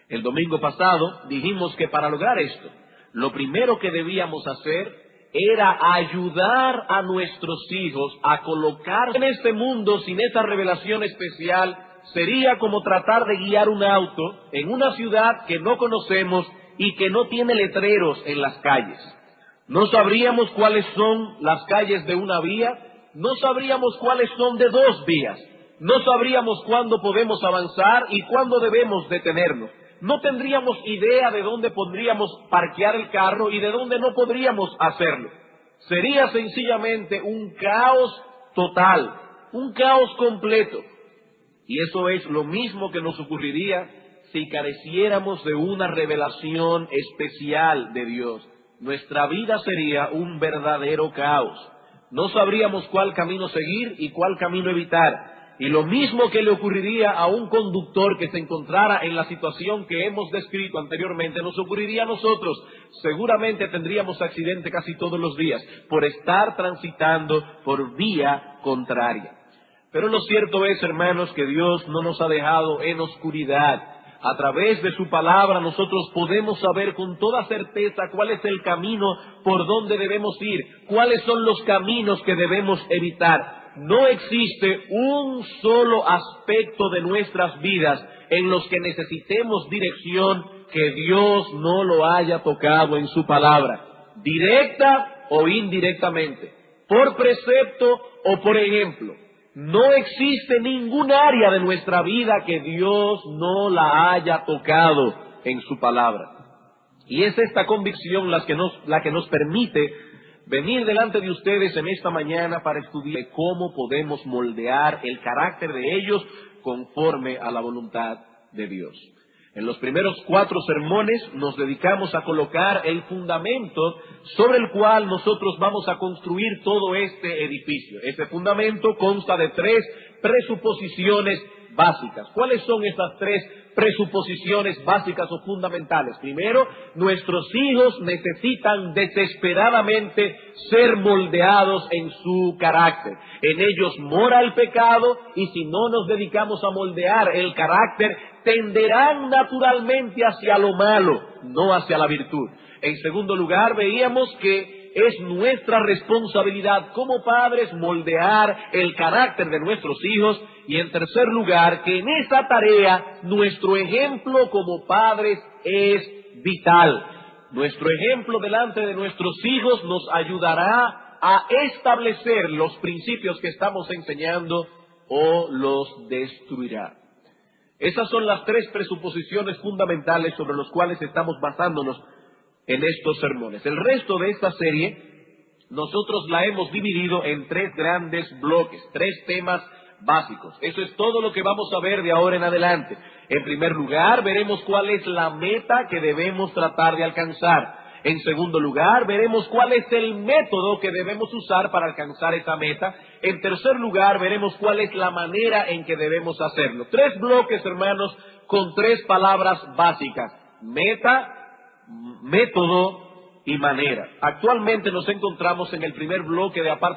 El domingo pasado dijimos que para lograr esto, lo primero que debíamos hacer era ayudar a nuestros hijos a colocar en este mundo sin esa revelación especial. Sería como tratar de guiar un auto en una ciudad que no conocemos y que no tiene letreros en las calles. No sabríamos cuáles son las calles de una vía, no sabríamos cuáles son de 2 vías, no sabríamos cuándo podemos avanzar y cuándo debemos detenernos. No tendríamos idea de dónde podríamos parquear el carro y de dónde no podríamos hacerlo. Sería sencillamente un caos total, un caos completo. Y eso es lo mismo que nos ocurriría si careciéramos de una revelación especial de Dios. Nuestra vida sería un verdadero caos. No sabríamos cuál camino seguir y cuál camino evitar. Y lo mismo que le ocurriría a un conductor que se encontrara en la situación que hemos descrito anteriormente, nos ocurriría a nosotros. Seguramente tendríamos accidente casi todos los días por estar transitando por vía contraria. Pero lo cierto es, hermanos, que Dios no nos ha dejado en oscuridad. A través de su palabra nosotros podemos saber con toda certeza cuál es el camino por donde debemos ir, cuáles son los caminos que debemos evitar. No existe un solo aspecto de nuestras vidas en los que necesitemos dirección que Dios no lo haya tocado en su palabra, directa o indirectamente, por precepto o por ejemplo. No existe ningún área de nuestra vida que Dios no la haya tocado en su palabra. Y es esta convicción la que nos permite venir delante de ustedes en esta mañana para estudiar cómo podemos moldear el carácter de ellos conforme a la voluntad de Dios. En los primeros 4 sermones nos dedicamos a colocar el fundamento sobre el cual nosotros vamos a construir todo este edificio. Este fundamento consta de 3 presuposiciones básicas. ¿Cuáles son estas 3 presuposiciones básicas o fundamentales? Primero, nuestros hijos necesitan desesperadamente ser moldeados en su carácter. En ellos mora el pecado y si no nos dedicamos a moldear el carácter, tenderán naturalmente hacia lo malo, no hacia la virtud. En segundo lugar, veíamos que es nuestra responsabilidad como padres moldear el carácter de nuestros hijos. Y en tercer lugar, que en esa tarea nuestro ejemplo como padres es vital. Nuestro ejemplo delante de nuestros hijos nos ayudará a establecer los principios que estamos enseñando o los destruirá. Esas son las 3 presuposiciones fundamentales sobre las cuales estamos basándonos en estos sermones. El resto de esta serie nosotros la hemos dividido en 3 grandes bloques, 3 temas básicos. Eso es todo lo que vamos a ver de ahora en adelante. En primer lugar, veremos cuál es la meta que debemos tratar de alcanzar. En segundo lugar, veremos cuál es el método que debemos usar para alcanzar esa meta. En tercer lugar, veremos cuál es la manera en que debemos hacerlo. 3 bloques, hermanos, con 3 palabras básicas: meta, método y manera. Actualmente nos encontramos en el primer bloque de apartamentos